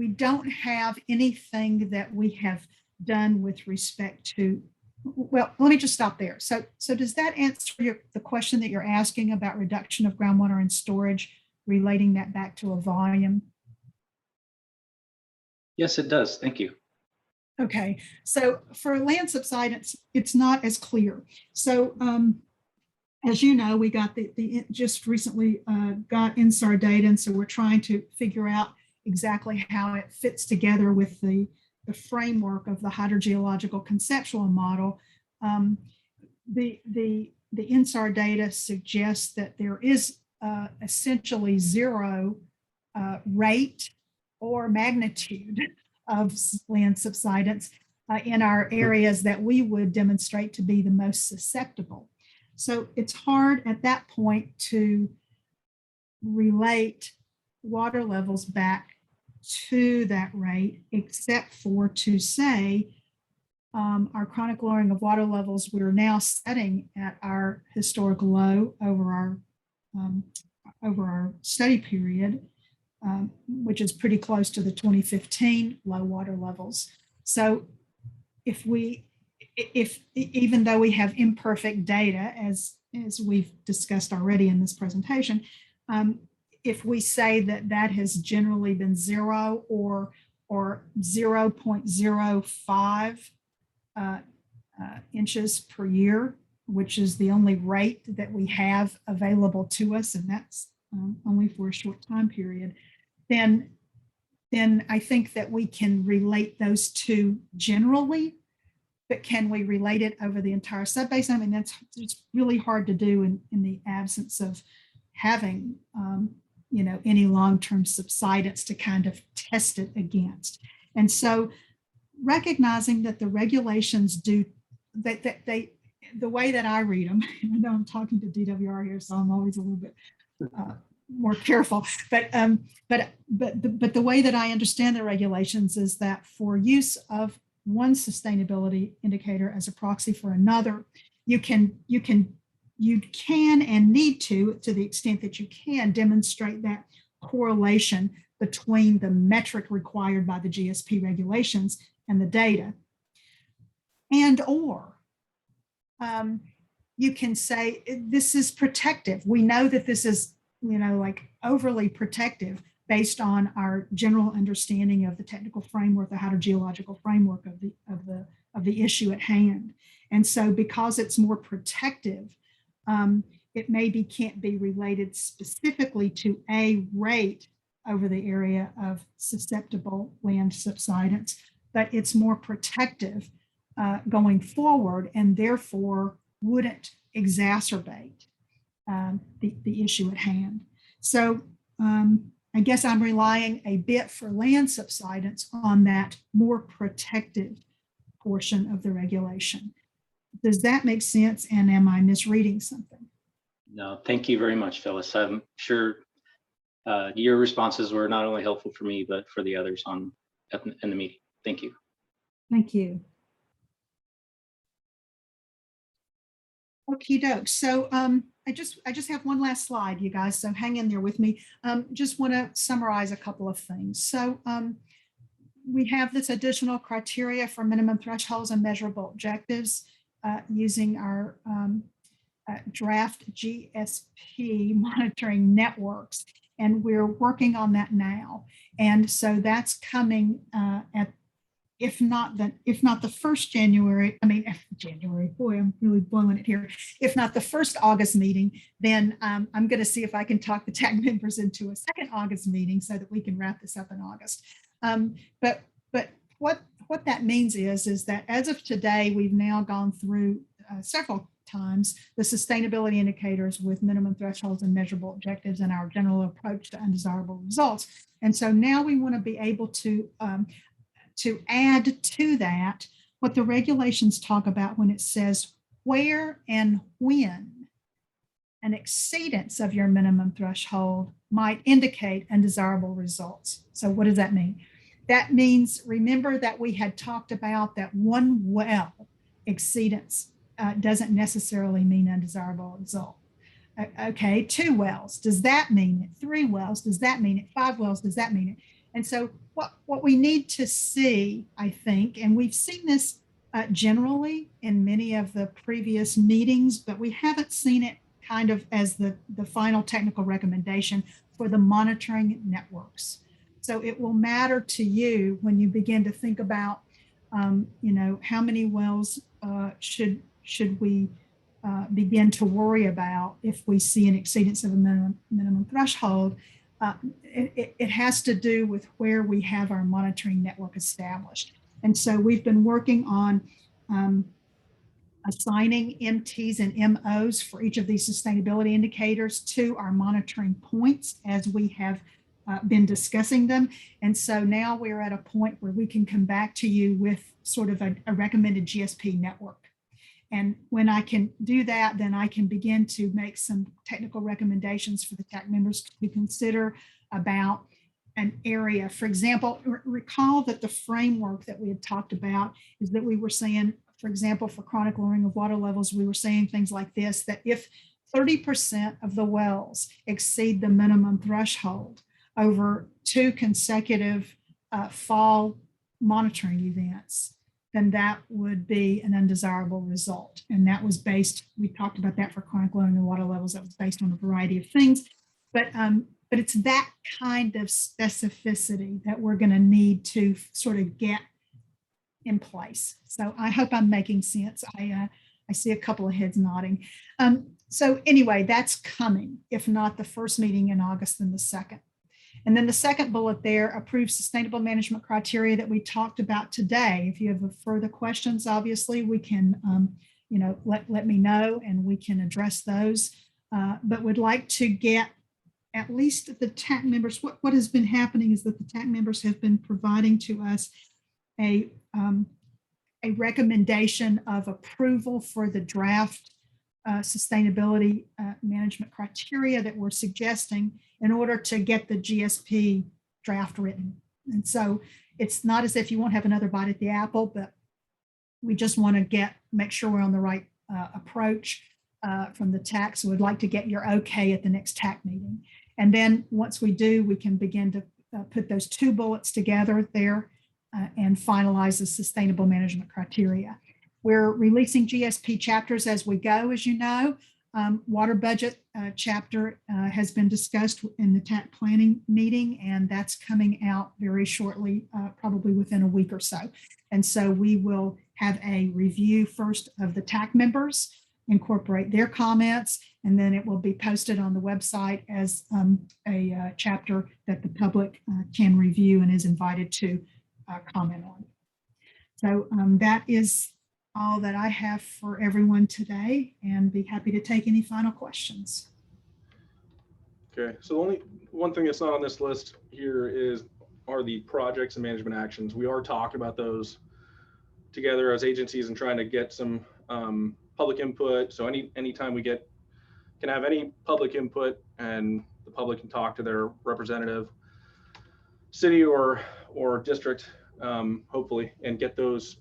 don't have anything that we have done with respect to, well, let me just stop there. So does that answer the question that you're asking about reduction of groundwater and storage, relating that back to a volume? Yes, it does. Thank you. Okay, so for land subsidence, it's not as clear. So as you know, we got just recently got INSAR data, and so we're trying to figure out exactly how it fits together with the framework of the hydrogeological conceptual model. The INSAR data suggests that there is essentially zero rate or magnitude of land subsidence in our areas that we would demonstrate to be the most susceptible. So it's hard at that point to relate water levels back to that rate, except for to say our chronic lowering of water levels, we're now setting at our historical low over our study period, which is pretty close to the 2015 low water levels. So if even though we have imperfect data, as we've discussed already in this presentation, if we say that has generally been zero or 0.05 inches per year, which is the only rate that we have available to us, and that's only for a short time period, then I think that we can relate those two generally, but can we relate it over the entire subbasin? I mean, it's really hard to do in the absence of having any long-term subsidence to kind of test it against. And so recognizing that the regulations do, that the way that I read them, and I know I'm talking to DWR here, so I'm always a little bit more careful, but the way that I understand the regulations is that for use of one sustainability indicator as a proxy for another, you can and need to the extent that you can, demonstrate that correlation between the metric required by the GSP regulations and the data. And or you can say this is protective. We know that this is, like overly protective based on our general understanding of the technical framework, the hydrogeological framework of the issue at hand. And so because it's more protective, it maybe can't be related specifically to a rate over the area of susceptible land subsidence, but it's more protective going forward and therefore wouldn't exacerbate the issue at hand. So I guess I'm relying a bit for land subsidence on that more protective portion of the regulation. Does that make sense? And am I misreading something? No, thank you very much, Phyllis. I'm sure your responses were not only helpful for me, but for the others in the meeting. Thank you. Thank you. Okie doke. So I just have one last slide, you guys, so hang in there with me. Just want to summarize a couple of things. So we have this additional criteria for minimum thresholds and measurable objectives using our draft GSP monitoring networks, and we're working on that now. And so that's coming at, if not the first January, boy, I'm really blowing it here. If not the first August meeting, then I'm going to see if I can talk the TAC members into a second August meeting so that we can wrap this up in August. But what that means is that as of today, we've now gone through several times the sustainability indicators with minimum thresholds and measurable objectives and our general approach to undesirable results. And so now we want to be able to add to that what the regulations talk about when it says where and when an exceedance of your minimum threshold might indicate undesirable results. So what does that mean? That means, remember that we had talked about that one well exceedance doesn't necessarily mean undesirable result. Okay, 2 wells, does that mean it? 3 wells, does that mean it? 5 wells, does that mean it? And so what we need to see, I think, and we've seen this generally in many of the previous meetings, but we haven't seen it kind of as the final technical recommendation for the monitoring networks. So it will matter to you when you begin to think about, how many wells should we begin to worry about if we see an exceedance of a minimum threshold. It has to do with where we have our monitoring network established. And so we've been working on assigning MTs and MOs for each of these sustainability indicators to our monitoring points as we have been discussing them. And so now we're at a point where we can come back to you with sort of a recommended GSP network. And when I can do that, then I can begin to make some technical recommendations for the TAC members to consider about an area. For example, recall that the framework that we had talked about is that we were saying, for example, for chronic lowering of water levels, we were saying things like this, that if 30% of the wells exceed the minimum threshold over 2 consecutive fall monitoring events, then that would be an undesirable result. And that was based, we talked about that for chronic lowering of water levels, that was based on a variety of things. But it's that kind of specificity that we're going to need to sort of get in place. So I hope I'm making sense. I see a couple of heads nodding. So anyway, that's coming, if not the first meeting in August, then the second. And then the second bullet there, approve sustainable management criteria that we talked about today. If you have further questions, obviously we can, let me know and we can address those. But would like to get at least the TAC members, what has been happening is that the TAC members have been providing to us a recommendation of approval for the draft sustainability management criteria that we're suggesting in order to get the GSP draft written. And so it's not as if you won't have another bite at the apple, but we just want to make sure we're on the right approach from the TAC. So we'd like to get your okay at the next TAC meeting. And then once we do, we can begin to put those 2 bullets together there and finalize the sustainable management criteria. We're releasing GSP chapters as we go, as you know. Water budget chapter has been discussed in the TAC planning meeting, and that's coming out very shortly, probably within a week or so. And so we will have a review first of the TAC members, incorporate their comments, and then it will be posted on the website as a chapter that the public can review and is invited to comment on. So that is all that I have for everyone today, and be happy to take any final questions. Okay, so the only one thing that's not on this list here are the projects and management actions. We are talking about those together as agencies and trying to get some public input. So anytime we can have any public input and the public can talk to their representative, city or district, hopefully, and get those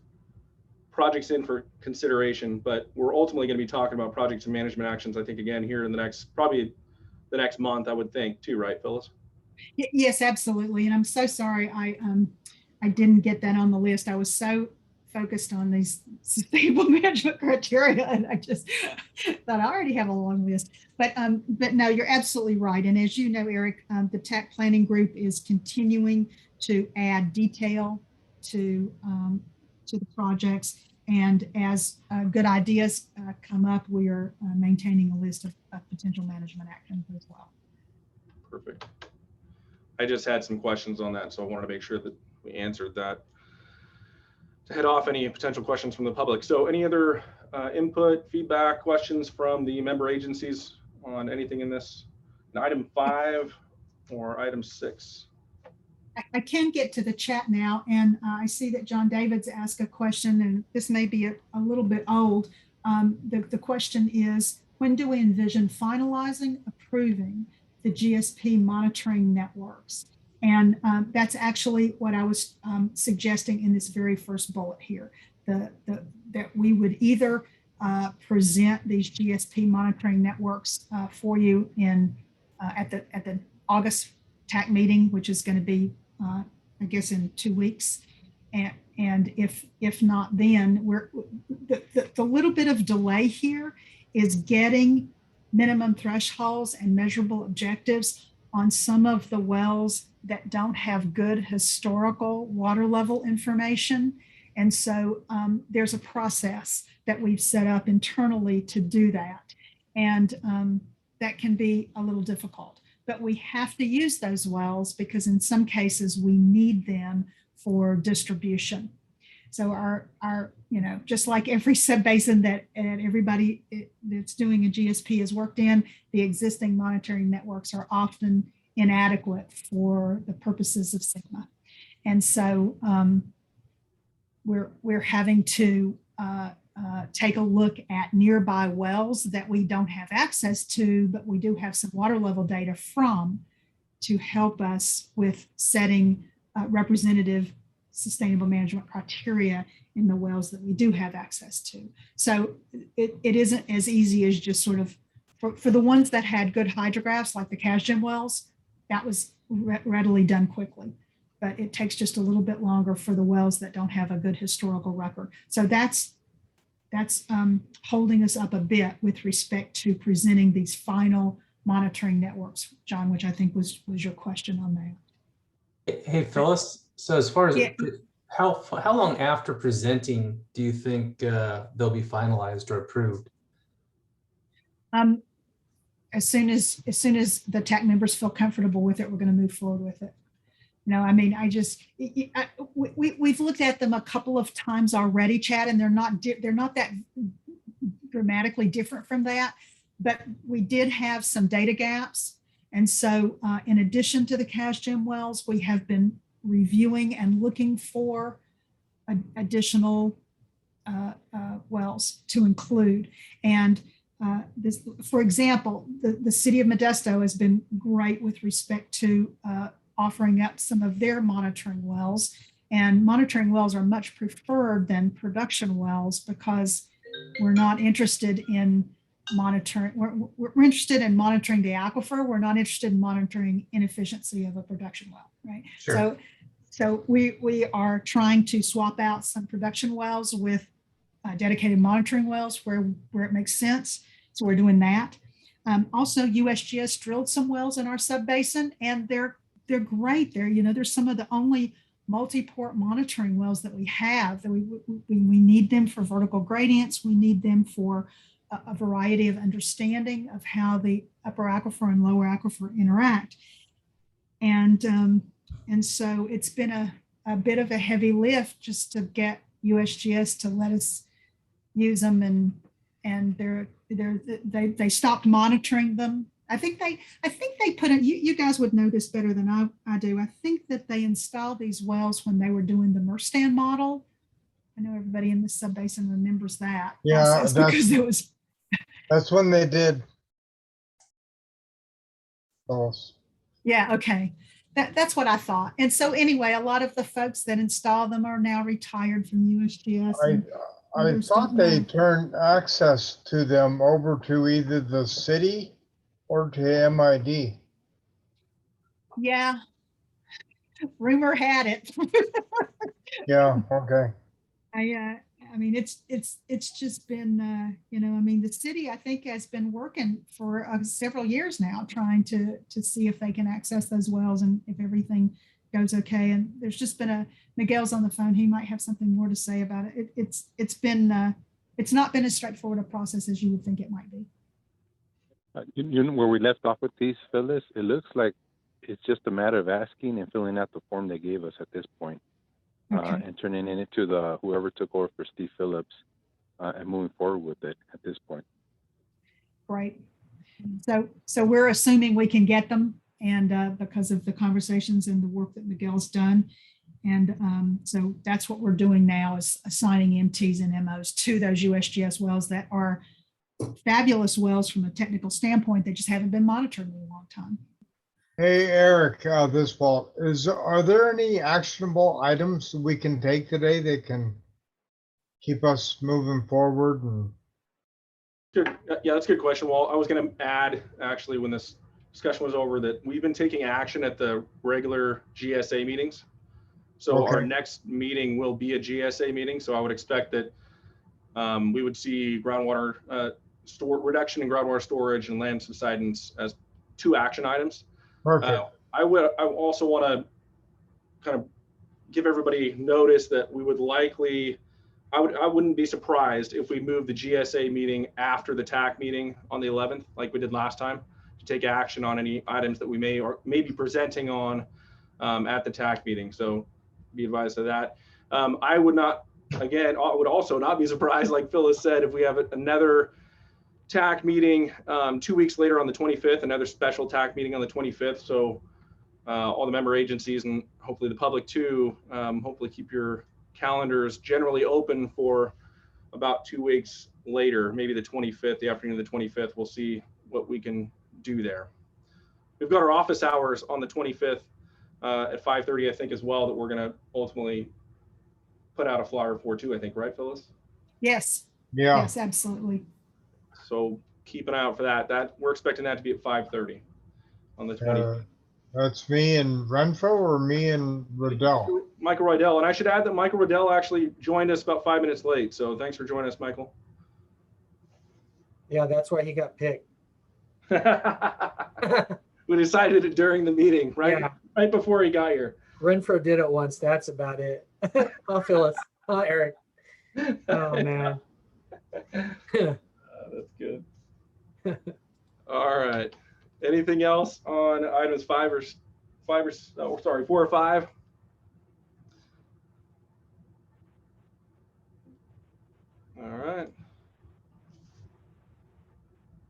projects in for consideration. But we're ultimately going to be talking about projects and management actions, I think, again, here in probably the next month, I would think too, right, Phyllis? Yes, absolutely. And I'm so sorry I didn't get that on the list. I was so focused on these sustainable management criteria, and I just thought I already have a long list. But no, you're absolutely right. And as you know, Eric, the TAC planning group is continuing to add detail to the projects. And as good ideas come up, we are maintaining a list of potential management actions as well. Perfect. I just had some questions on that, so I wanted to make sure that we answered that to head off any potential questions from the public. So any other input, feedback, questions from the member agencies on anything in this? In item 5 or item 6? I can get to the chat now, and I see that John David's asked a question, and this may be a little bit old. The question is, when do we envision finalizing, approving the GSP monitoring networks? And that's actually what I was suggesting in this very first bullet here, that we would either present these GSP monitoring networks for you at the August TAC meeting, which is going to be I guess in 2 weeks, and if not, then the little bit of delay here is getting minimum thresholds and measurable objectives on some of the wells that don't have good historical water level information. And so there's a process that we've set up internally to do that, and that can be a little difficult. But we have to use those wells because in some cases we need them for distribution. So our just like every subbasin that everybody that's doing a GSP has worked in, the existing monitoring networks are often inadequate for the purposes of SGMA. And so we're having to take a look at nearby wells that we don't have access to, but we do have some water level data from, to help us with setting representative sustainable management criteria in the wells that we do have access to. So it isn't as easy as just sort of, for the ones that had good hydrographs, like the CASGEM wells, that was readily done quickly. But it takes just a little bit longer for the wells that don't have a good historical record. So that's holding us up a bit with respect to presenting these final monitoring networks, John, which I think was your question on that. Hey, Phyllis, so as far as Yeah. how long after presenting do you think they'll be finalized or approved? As soon as the TAC members feel comfortable with it, we're going to move forward with it. No, I mean, we've looked at them a couple of times already, Chad, and they're not that dramatically different from that. But we did have some data gaps, And so in addition to the cash gem wells, we have been reviewing and looking for additional wells to include. And this, for example, the city of Modesto has been great with respect to offering up some of their monitoring wells. And monitoring wells are much preferred than production wells because we're not interested in monitoring. We're interested in monitoring the aquifer. We're not interested in monitoring inefficiency of a production well, right? Sure. So we are trying to swap out some production wells with dedicated monitoring wells where it makes sense. So we're doing that. Also, USGS drilled some wells in our subbasin, and they're great. They're some of the only multi-port monitoring wells that we have. That we need them for vertical gradients. We need them for a variety of understanding of how the upper aquifer and lower aquifer interact. And so it's been a bit of a heavy lift just to get USGS to let us use them, and they stopped monitoring them. I think they put it, you guys would know this better than I do. I think that they installed these wells when they were doing the Merstan model. I know everybody in the subbasin remembers that. Yeah, because it was. That's when they did those. Yeah, okay. That's what I thought. And so anyway, a lot of the folks that install them are now retired from USGS. I thought they turned access to them over to either the city or to MID. Yeah. Rumor had it. Yeah, okay. I mean, it's just been, I mean, the city, I think, has been working for several years now, trying to see if they can access those wells and if everything goes okay. And there's just been Miguel's on the phone. He might have something more to say about it. It's not been as straightforward a process as you would think it might be. You know where we left off with these, Phyllis? It looks like it's just a matter of asking and filling out the form they gave us at this point. Okay. And turning it into whoever took over for Steve Phillips and moving forward with it at this point. Great. So we're assuming we can get them, and because of the conversations and the work that Miguel's done. And so that's what we're doing now, is assigning MTs and MOs to those USGS wells that are fabulous wells from a technical standpoint. They just haven't been monitored in a long time. Hey, Eric, this fault are there any actionable items we can take today that can keep us moving forward? And Good. Yeah, that's a good question. Well, I was going to add, actually, when this discussion was over, that we've been taking action at the regular GSA meetings. So our next meeting will be a GSA meeting. So I would expect that we would see groundwater reduction in groundwater storage and land subsidence as 2 action items. perfect. I also want to kind of give everybody notice that we would likely, I wouldn't be surprised if we move the GSA meeting after the TAC meeting on the 11th, like we did last time, to take action on any items that we may be presenting on at the TAC meeting. So be advised of that. I would also not be surprised, like Phyllis said, if we have another TAC meeting 2 weeks later on the 25th, another special TAC meeting on the 25th. So all the member agencies and hopefully the public too, hopefully keep your calendars generally open for about 2 weeks later, maybe the 25th, the afternoon of the 25th. We'll see what we can do there. We've got our office hours on the 25th at 5:30, I think, as well, that we're going to ultimately put out a flyer for too, I think, right, Phyllis? Yes. Yeah. Yes, absolutely. So keep an eye out for that. We're expecting that to be at 5:30 on the 25th. That's me and Renfro, or me and Riddell? Michael Rydell. And I should add that Michael Rydell actually joined us about 5 minutes late. So thanks for joining us, Michael. Yeah, that's why he got picked. We decided it during the meeting, right? Yeah. Right before he got here. Renfro did it once. That's about it. Oh, Phyllis. Oh, Eric. Oh, man. That's good. All right. Anything else on items 4 or 5? All right.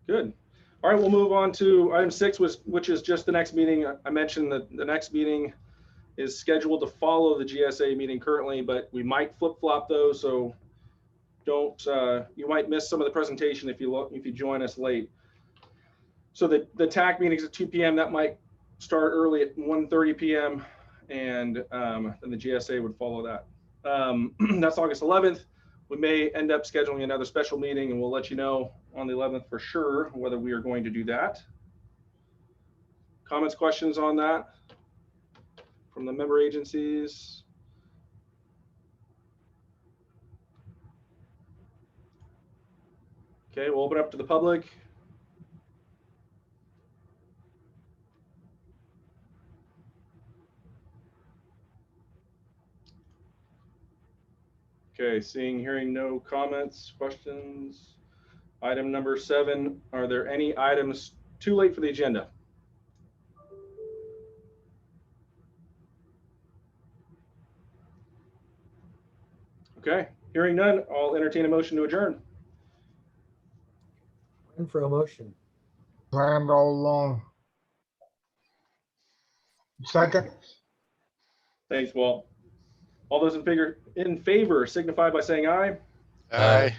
Good. All right, we'll move on to item 6, which is just the next meeting. I mentioned that the next meeting is scheduled to follow the GSA meeting currently, but we might flip-flop those, so don't, you might miss some of the presentation if you join us late. So the TAC meeting is at 2 p.m. That might start early at 1:30 p.m. and then the GSA would follow that. That's August 11th. We may end up scheduling another special meeting, and we'll let you know on the 11th for sure whether we are going to do that. Comments, questions on that from the member agencies? Okay, we'll open up to the public. Okay, seeing, hearing no comments, questions. Item number 7, are there any items too late for the agenda? Okay, hearing none, I'll entertain a motion to adjourn. In for a motion. Planned all along. Second. Thanks, Walt. All those in favor signify by saying aye. Aye.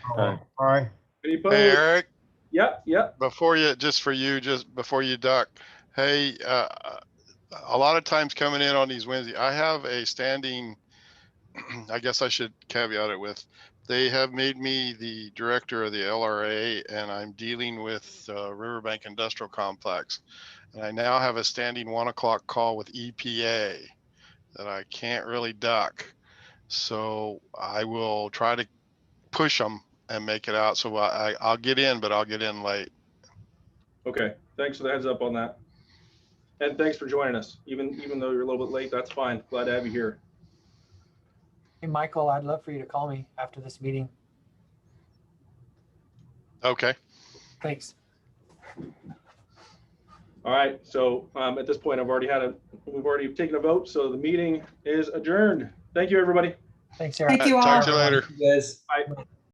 Aye. Any opposed? Hey, Eric, Yep. before you duck, hey, a lot of times coming in on these Wednesdays, I have a standing, I guess I should caveat it with, they have made me the director of the LRA, and I'm dealing with Riverbank Industrial Complex. And I now have a standing 1 o'clock call with EPA that I can't really duck. So I will try to push them and make it out. So I'll get in, but I'll get in late. Okay, thanks for the heads up on that. And thanks for joining us. Even though you're a little bit late, that's fine. Glad to have you here. Hey, Michael, I'd love for you to call me after this meeting. Okay. Thanks. All right, so at this point, we've already taken a vote, so the meeting is adjourned. Thank you, everybody. Thanks, Eric. Thank you all. Talk to you later. You guys. Bye.